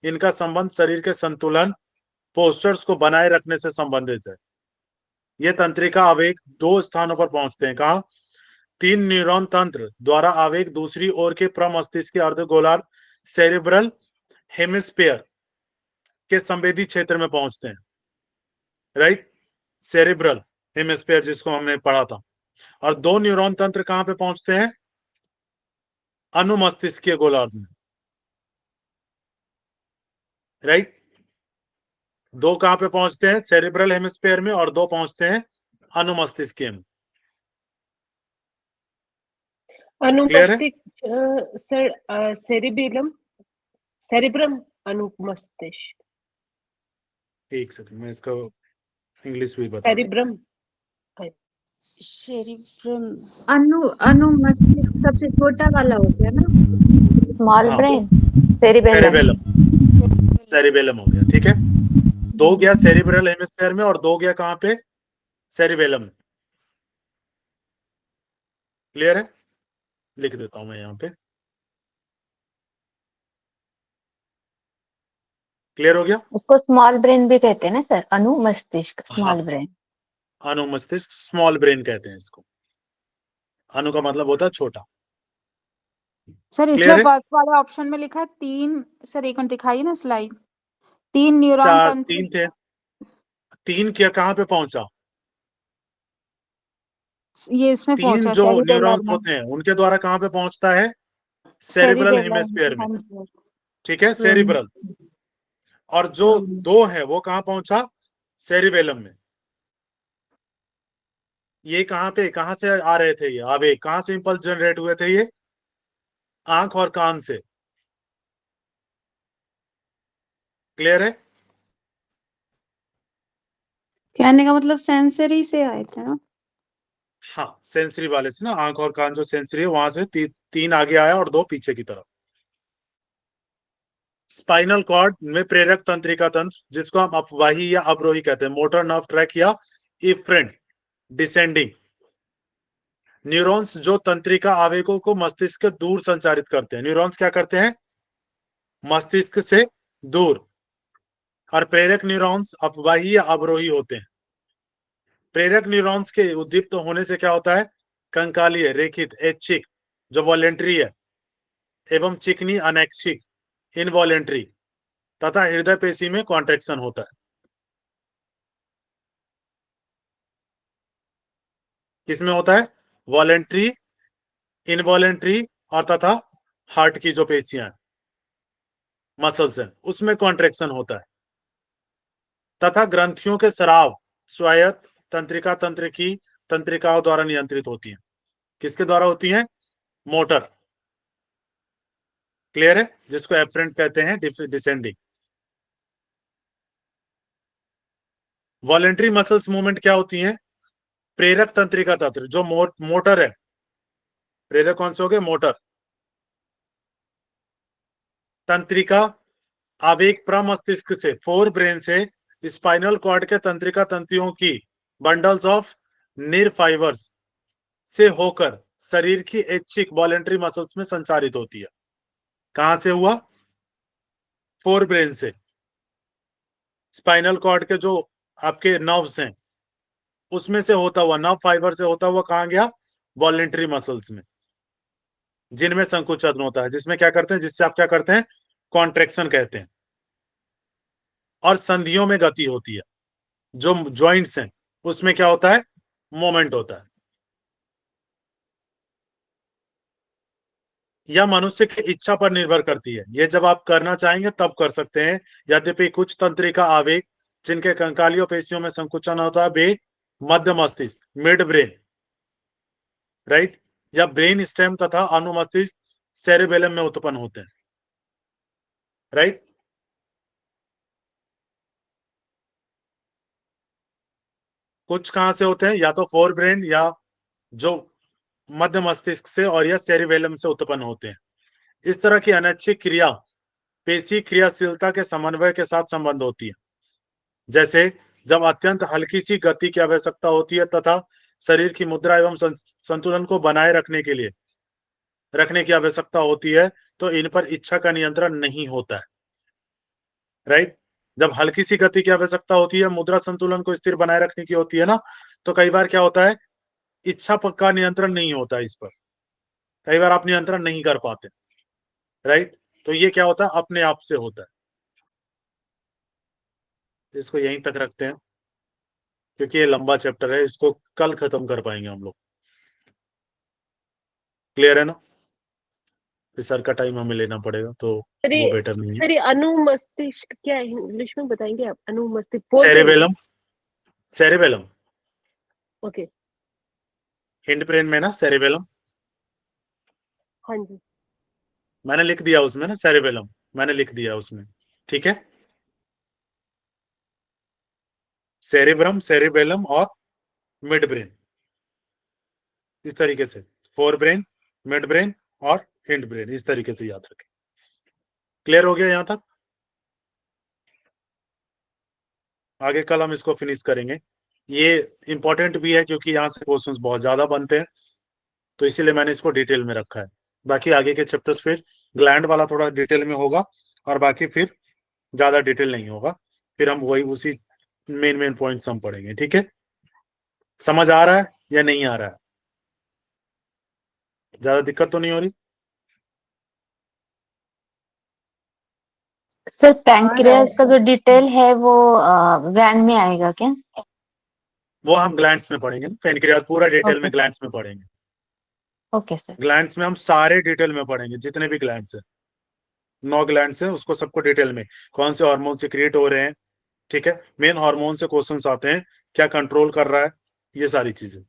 इनका संबंध शरीर के संतुलन, पोस्चर्स को बनाए रखने से संबंधित है। ये तंत्रिका आवेग 2 स्थानों पर पहुंचते हैं। कहा? 3 न्यूरॉन तंत्र द्वारा आवेग दूसरी ओर के प्रमस्तिष्क के अर्धगोलार्ध, सेरेब्रल हेमिस्फीयर के संवेदी क्षेत्र में पहुंचते हैं, राइट। सेरेब्रल हेमिस्फीयर जिसको हमने पढ़ा था। और 2 न्यूरॉन तंत्र कहां पे पहुंचते हैं? अनुमस्तिष्कीय गोलार्ध में, राइट। 2 कहां पे पहुंचते हैं? सेरेब्रल हेमिस्फीयर में, और 2 पहुंचते हैं अनुमस्तिष्कीय में। क्लियर है? अनुमस्तिष्क सर, सेरिबेलम, सेरिब्रम, अनुमस्तिष्क, एक सेकंड, मैं इसका इंग्लिश भी बता दूं। सेरिब्रम, सेरिब्रम, अनुमस्तिष्क सबसे छोटा वाला हो गया ना? स्मॉल हाँ। Brain, cerebellum. सेरेबेलम, सेरिबेलम हो गया, ठीक है। 2 गया सेरिब्रल हेमिस्फीयर में और 2 गया कहां पे? सेरिबेलम में। क्लियर है? लिख देता हूं मैं यहां पे। क्लियर हो गया? उसको स्मॉल ब्रेन भी कहते हैं ना सर, अनुमस्तिष्क, हाँ, स्मॉल ब्रेन। अनुमस्तिष्क, स्मॉल ब्रेन कहते हैं इसको। अनु का मतलब होता है छोटा। सर इसमें क्लियर है? फर्स्ट वाले ऑप्शन में लिखा है 3, सर एक मिनट दिखाइए ना स्लाइड, 3 न्यूरॉन चार, तंत्र। 3 थे। 3 क्या कहाँ पे पहुंचा? ये इसमें 3 पहुंचा जो सेरिबेलर न्यूरॉन्स में, होते हैं उनके द्वारा कहाँ पे पहुंचता है? सेरिब्रल सेरिबेलर हेमिस्फीयर में। हाँ ठीक है, सेरिब्रल। और जो 2 है वो कहाँ पहुंचा? सेरिबेलम में। ये कहाँ से आ रहे थे? ये आवेग कहाँ से इंपल्स जनरेट हुए थे? ये आंख और कान से। क्लियर है? कहने का मतलब सेंसरी से आए थे ना। हाँ, सेंसरी वाले से ना, आंख और कान जो सेंसरी है वहां से 3 आगे आया और 2 पीछे की तरफ। स्पाइनल कॉर्ड में प्रेरक तंत्रिका तंत्र, जिसको हम अपवाही या अवरोही कहते हैं, मोटर नर्व ट्रैक या इफ्रेंट डिसेंडिंग न्यूरॉन्स जो तंत्रिका आवेगों को मस्तिष्क के दूर संचारित करते हैं। न्यूरॉन्स क्या करते हैं? मस्तिष्क से दूर। और प्रेरक न्यूरॉन्स अपवाही या अवरोही होते हैं। प्रेरक न्यूरॉन्स के उद्दीप्त होने से क्या होता है? कंकालीय, रेखित, ऐच्छिक जो वॉलेंट्री है, एवं चिकनी अनैच्छिक इनवॉलेंट्री तथा हृदय पेशी में कॉन्ट्रैक्शन होता है। किसमें होता है? वॉलेंट्री, इनवॉलेंट्री और तथा हार्ट की जो पेशियां मसल्स हैं उसमें कॉन्ट्रैक्शन होता है। तथा ग्रंथियों के स्राव स्वायत्त तंत्रिका तंत्र की तंत्रिकाओं द्वारा नियंत्रित होती हैं। किसके द्वारा होती हैं? मोटर। क्लियर है? जिसको एफरेंट कहते हैं डिसेंडिंग। वॉलेंट्री मसल्स मूवमेंट क्या होती हैं? प्रेरक तंत्रिका तंत्र जो मोटर है। प्रेरक कौन से हो गए? मोटर। तंत्रिका आवेग प्रमस्तिष्क से, फोर ब्रेन से स्पाइनल कॉर्ड के तंत्रिका तंत्रियों की बंडल्स ऑफ नर्व फाइबर्स से होकर शरीर की ऐच्छिक वॉलेंट्री मसल्स में संचारित होती है। कहां से हुआ? फोर ब्रेन से। स्पाइनल कॉर्ड के जो आपके नर्व्स हैं उसमें से होता हुआ, नर्व फाइबर से होता हुआ कहां गया? वॉलेंट्री मसल्स में, जिनमें संकुचन होता है, जिसमें क्या करते हैं, जिससे आप क्या करते हैं? कॉन्ट्रैक्शन कहते हैं। और संधियों में गति होती है, जो जॉइंट्स हैं उसमें क्या होता है? मोमेंट होता है। यह मनुष्य की इच्छा पर निर्भर करती है। ये जब आप करना चाहेंगे तब कर सकते हैं। यद्यपि कुछ तंत्रिका आवेग जिनके कंकालियों पेशियों में संकुचन होता है वे मध्य मस्तिष्क, मिड ब्रेन, राइट, या ब्रेन स्टेम तथा अनुमस्तिष्क सेरेबेलम में उत्पन्न होते हैं। राइट? कुछ कहां से होते हैं? या तो फोर ब्रेन या जो मध्य मस्तिष्क से और या सेरिबेलम से उत्पन्न होते हैं। इस तरह की अनैच्छिक क्रिया पेशी क्रियाशीलता के समन्वय के साथ संबंध होती है। जैसे जब अत्यंत हल्की सी गति की आवश्यकता होती है तथा शरीर की मुद्रा एवं संतुलन को बनाए रखने की आवश्यकता होती है, तो इन पर इच्छा का नियंत्रण नहीं होता है। राइट? जब हल्की सी गति की आवश्यकता होती है, मुद्रा संतुलन को स्थिर बनाए रखने की होती है ना, तो कई बार क्या होता है? इच्छा का नियंत्रण नहीं होता इस पर। कई बार आप नियंत्रण नहीं कर पाते। राइट? तो ये क्या होता है? अपने आप से होता है। इसको यहीं तक रखते हैं क्योंकि ये लंबा चैप्टर है, इसको कल खत्म कर पाएंगे हम लोग। क्लियर है ना? फिर सर का टाइम हमें लेना पड़ेगा, तो वो बेटर नहीं है। सर ये अनुमस्तिष्क क्या है? इंग्लिश में बताएंगे आप? अनुमस्तिष्क cerebellum, cerebellum okay. Hind brain में ना सेरेबेलम, हाँ जी, मैंने लिख दिया उसमें ना, सेरेबेलम मैंने लिख दिया उसमें। ठीक है? सेरेब्रम, सेरेबेलम और मिड ब्रेन, इस तरीके से फोर ब्रेन, मिड ब्रेन और हिंड ब्रेन, इस तरीके से याद रखें। क्लियर हो गया यहां तक? आगे कल हम इसको फिनिश करेंगे। ये इंपॉर्टेंट भी है क्योंकि यहाँ से क्वेश्चंस बहुत ज्यादा बनते हैं, तो इसीलिए मैंने इसको डिटेल में रखा है। बाकी आगे के चैप्टर्स फिर ग्लैंड वाला थोड़ा डिटेल में होगा और बाकी फिर ज्यादा डिटेल नहीं होगा। फिर हम वही उसी मेन पॉइंट्स हम पढ़ेंगे। ठीक है? समझ आ रहा है या नहीं आ रहा है? ज्यादा दिक्कत तो नहीं हो रही? सर पैंक्रियास का जो डिटेल है वो ग्लैंड में आएगा क्या? वो हम ग्लैंड्स में पढ़ेंगे, पैनक्रियाज पूरा डिटेल में ओके ग्लैंड्स में पढ़ेंगे। Okay sir. ग्लैंड्स में हम सारे डिटेल में पढ़ेंगे, जितने भी ग्लैंड्स है, 9 ग्लैंड्स है, उसको सबको डिटेल में, कौन से हार्मोन से क्रिएट हो रहे हैं, ठीक है, मेन हार्मोन से क्वेश्चंस आते हैं, क्या कंट्रोल कर रहा है, ये सारी चीजें।